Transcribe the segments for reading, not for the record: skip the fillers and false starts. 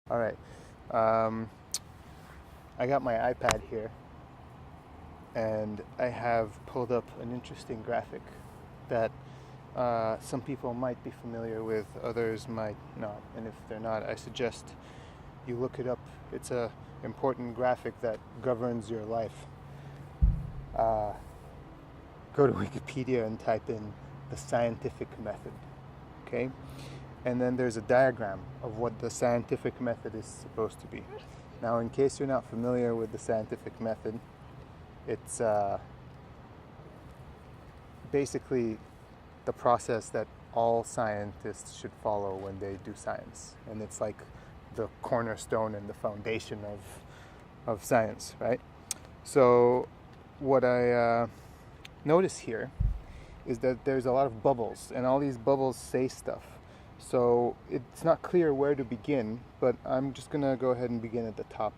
All right. Um, I got my iPad here and I have pulled up an interesting graphic that some people might be familiar with, others might not. And if they're not, I suggest you look it up. It's a important graphic that governs your life. Uh, Go to Wikipedia and type in the scientific method, okay? And then there's a diagram of what the scientific method is supposed to be. Now, in case you're not familiar with the scientific method, it's basically the process that all scientists should follow when they do science. And it's like the cornerstone and the foundation of science, right? So, what I notice here is that there's a lot of bubbles, and all these bubbles say stuff. So it's not clear where to begin, but I'm just going to go ahead and begin at the top,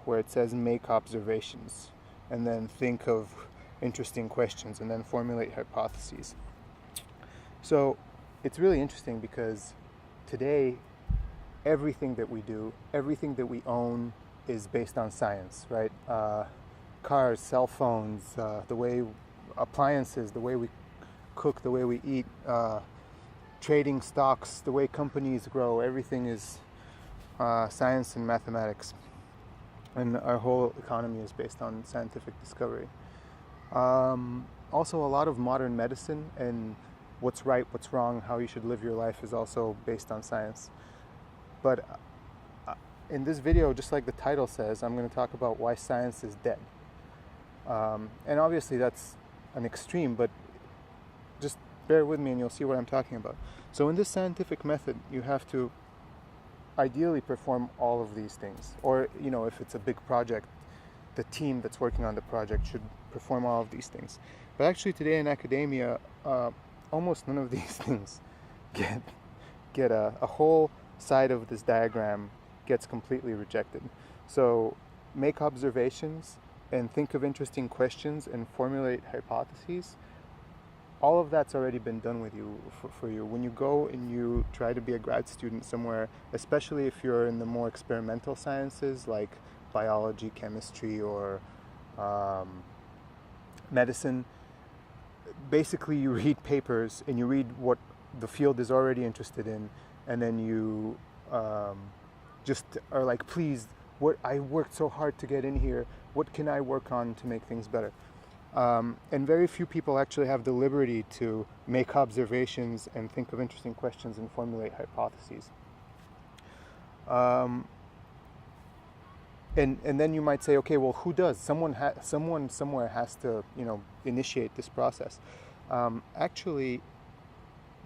where it says make observations, and then think of interesting questions, and then formulate hypotheses. So it's really interesting because today, everything that we do, everything that we own is based on science, right? Cars, cell phones, the way appliances, the way we cook, the way we eat, trading stocks, the way companies grow, everything is science and mathematics. And our whole economy is based on scientific discovery. Also, a lot of modern medicine and what's right, what's wrong, how you should live your life is also based on science. But in this video, just like the title says, I'm going to talk about why science is dead. And obviously that's an extreme, but just bear with me and you'll see what I'm talking about. So in this scientific method, you have to ideally perform all of these things. Or, if it's a big project, the team that's working on the project should perform all of these things. But actually today in academia, almost none of these things get a whole side of this diagram gets completely rejected. So make observations and think of interesting questions and formulate hypotheses. All of that's already been done with you for you. When you go and you try to be a grad student somewhere, especially if you're in the more experimental sciences like biology, chemistry, or medicine, basically you read papers and you read what the field is already interested in, and then you just are like, please, I worked so hard to get in here, what can I work on to make things better? And very few people actually have the liberty to make observations and think of interesting questions and formulate hypotheses. And then you might say, okay, well, who does? Someone somewhere has to, initiate this process. Actually,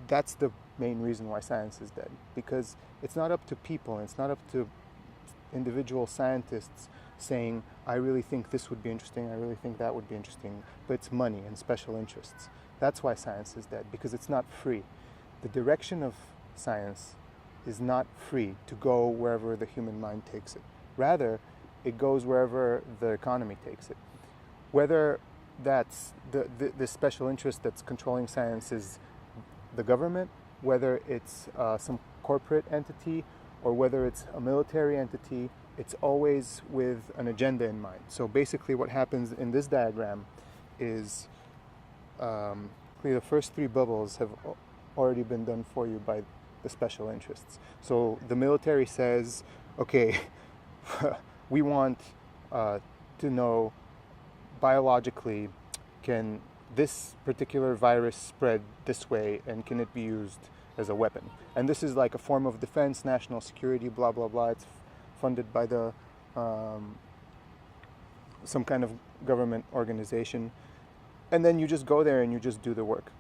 that's the main reason why science is dead, because it's not up to people, and it's not up to individual scientists saying, I really think this would be interesting, I really think that would be interesting, but it's money and special interests. That's why science is dead, because it's not free. The direction of science is not free to go wherever the human mind takes it. Rather, it goes wherever the economy takes it. Whether that's the special interest that's controlling science is the government, whether it's some corporate entity, or whether it's a military entity, it's always with an agenda in mind. So basically what happens in this diagram is the first three bubbles have already been done for you by the special interests. So the military says, okay, we want to know biologically, can this particular virus spread this way, and can it be used as a weapon? And this is like a form of defense, national security, blah, blah, blah. It's funded by the some kind of government organization. And then you just go there and you just do the work.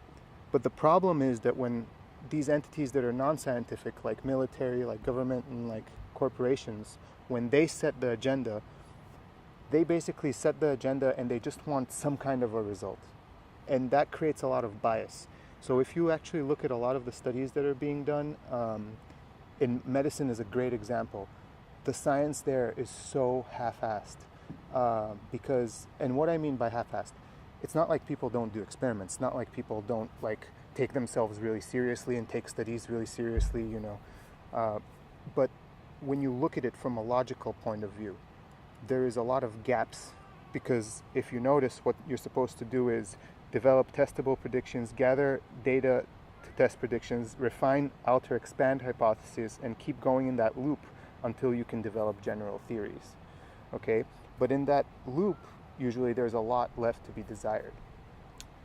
But the problem is that when these entities that are non-scientific, like military, like government, and like corporations, when they set the agenda, they basically set the agenda and they just want some kind of a result. And that creates a lot of bias. So if you actually look at a lot of the studies that are being done, in medicine is a great example. The science there is so half-assed. Because, and what I mean by half-assed, it's not like people don't do experiments. It's not like people don't take themselves really seriously and take studies really seriously, But when you look at it from a logical point of view, there is a lot of gaps, because if you notice, what you're supposed to do is develop testable predictions, gather data to test predictions, refine, alter, expand hypotheses, and keep going in that loop until you can develop general theories. Okay? But in that loop, usually there's a lot left to be desired.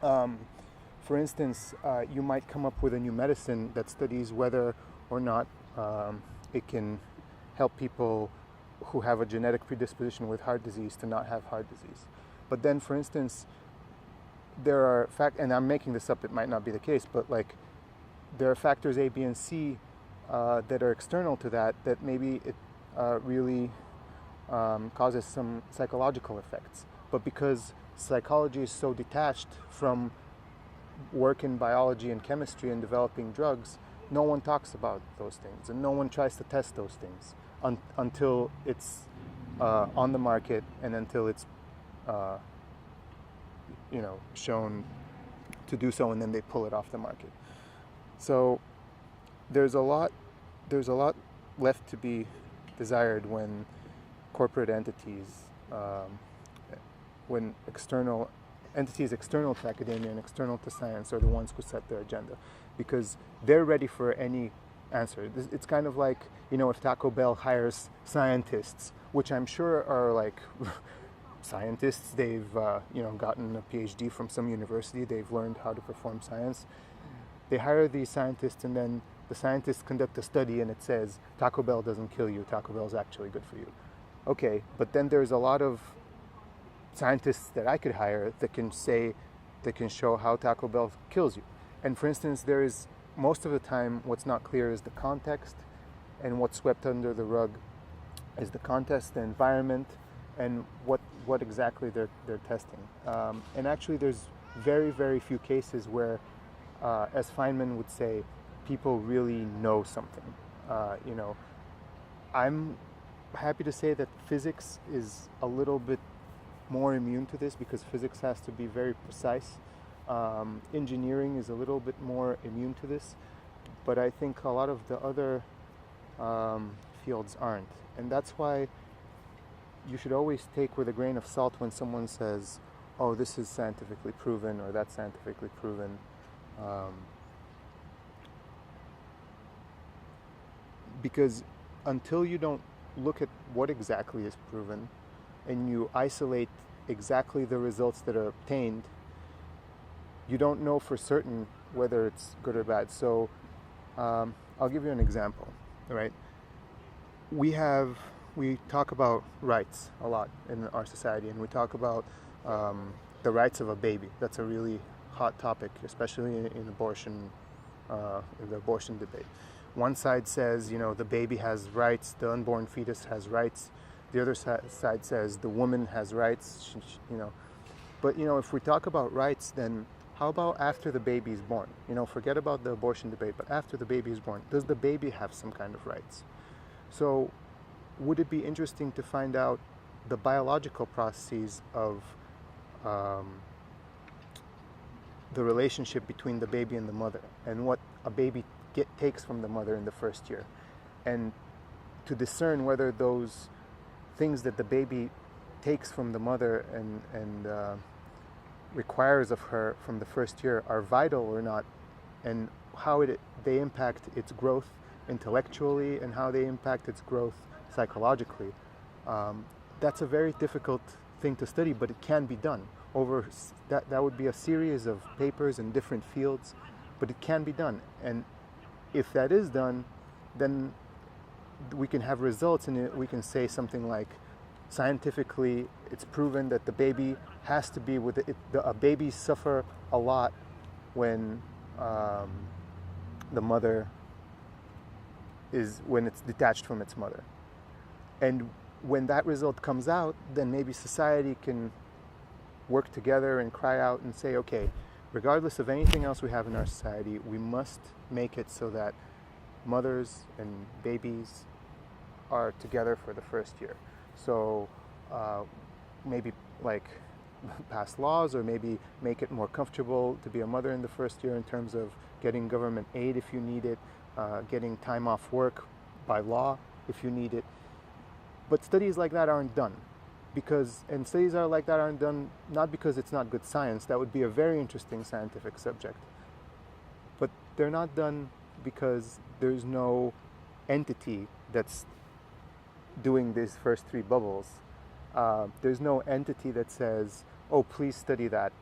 For instance, you might come up with a new medicine that studies whether or not it can help people who have a genetic predisposition with heart disease to not have heart disease. But then, for instance, there are and I'm making this up, it might not be the case, but like there are factors A, B, and C that are external to that maybe it really causes some psychological effects. But because psychology is so detached from work in biology and chemistry and developing drugs, no one talks about those things, and no one tries to test those things until it's on the market, and until it's shown to do so, and then they pull it off the market. So there's a lot left to be desired when corporate entities, when external entities external to academia and external to science are the ones who set their agenda, because they're ready for any answer. It's kind of like, if Taco Bell hires scientists, which I'm sure are like scientists, they've gotten a PhD from some university, they've learned how to perform science. They hire these scientists, and then the scientists conduct a study, and it says Taco Bell doesn't kill you, Taco Bell is actually good for you. Okay, but then there's a lot of scientists that I could hire that can show how Taco Bell kills you. And for instance, there is, most of the time, what's not clear is the context, and what's swept under the rug is the context, the environment, and what exactly they're testing. And actually, there's very, very few cases where, as Feynman would say, people really know something. I'm happy to say that physics is a little bit more immune to this, because physics has to be very precise. Engineering is a little bit more immune to this, but I think a lot of the other fields aren't. And that's why you should always take with a grain of salt when someone says, oh, this is scientifically proven, or that's scientifically proven. Because until you don't look at what exactly is proven, and you isolate exactly the results that are obtained, you don't know for certain whether it's good or bad. So I'll give you an example, right? We talk about rights a lot in our society, and we talk about the rights of a baby. That's a really hot topic, especially in abortion, in the abortion debate. One side says, the baby has rights, the unborn fetus has rights. The other side says the woman has rights, But, if we talk about rights, then how about after the baby is born? Forget about the abortion debate, but after the baby is born, does the baby have some kind of rights? So would it be interesting to find out the biological processes of the relationship between the baby and the mother, and what a baby takes from the mother in the first year, and to discern whether those things that the baby takes from the mother and requires of her from the first year are vital or not, and how they impact its growth intellectually, and how they impact its growth psychologically. That's a very difficult thing to study, but it can be done. That would be a series of papers in different fields, but it can be done. And if that is done, then we can have results, and we can say something like, scientifically, it's proven that the baby has to be with it. Babies suffer a lot when the mother when it's detached from its mother. And when that result comes out, then maybe society can work together and cry out and say, okay, regardless of anything else we have in our society, we must make it so that mothers and babies are together for the first year. So maybe pass laws, or maybe make it more comfortable to be a mother in the first year in terms of getting government aid if you need it, getting time off work by law, if you need it. But studies like that aren't done and studies are like that aren't done not because it's not good science. That would be a very interesting scientific subject. But they're not done because there's no entity that's doing these first three bubbles. There's no entity that says, oh, please study that.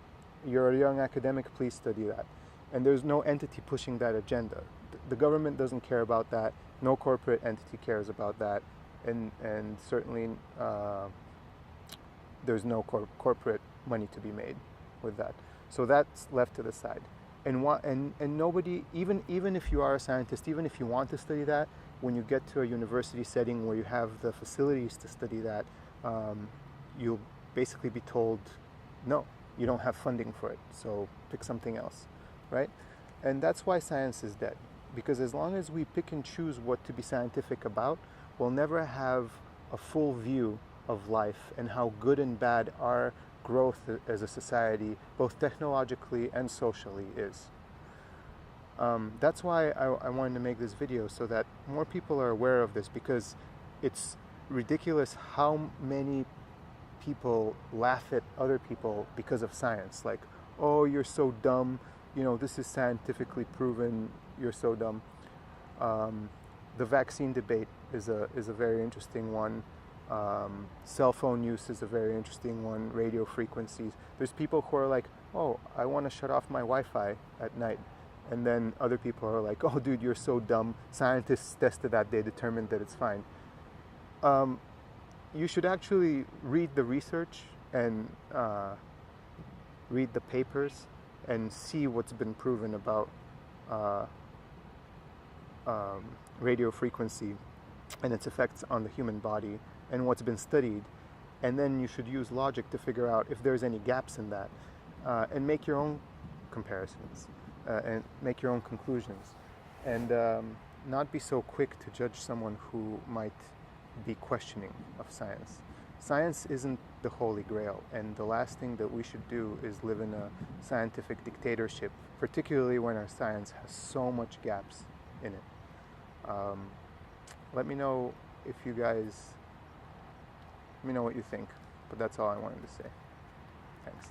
You're a young academic, please study that. And there's no entity pushing that agenda. The government doesn't care about that. No corporate entity cares about that. And certainly there's no corporate money to be made with that. So that's left to the side. And nobody, even if you are a scientist, even if you want to study that, when you get to a university setting where you have the facilities to study that, you'll basically be told, no, you don't have funding for it, so pick something else, right? And that's why science is dead. Because as long as we pick and choose what to be scientific about, we'll never have a full view of life and how good and bad our growth as a society, both technologically and socially, is. That's why I wanted to make this video, so that more people are aware of this, because it's ridiculous how many people laugh at other people because of science. Like, oh, you're so dumb, this is scientifically proven, you're so dumb. The vaccine debate is a very interesting one. Cell phone use is a very interesting one. Radio frequencies. There's people who are like, oh, I want to shut off my Wi-Fi at night. And then other people are like, oh, dude, you're so dumb. Scientists tested that. They determined that it's fine. You should actually read the research and read the papers and see what's been proven about radio frequency and its effects on the human body and what's been studied. And then you should use logic to figure out if there's any gaps in that, and make your own comparisons and make your own conclusions, and not be so quick to judge someone who might be questioning of science. Science isn't the holy grail, and the last thing that we should do is live in a scientific dictatorship, particularly when our science has so much gaps in it. Let me know if you guys, let me know what you think, but that's all I wanted to say. Thanks.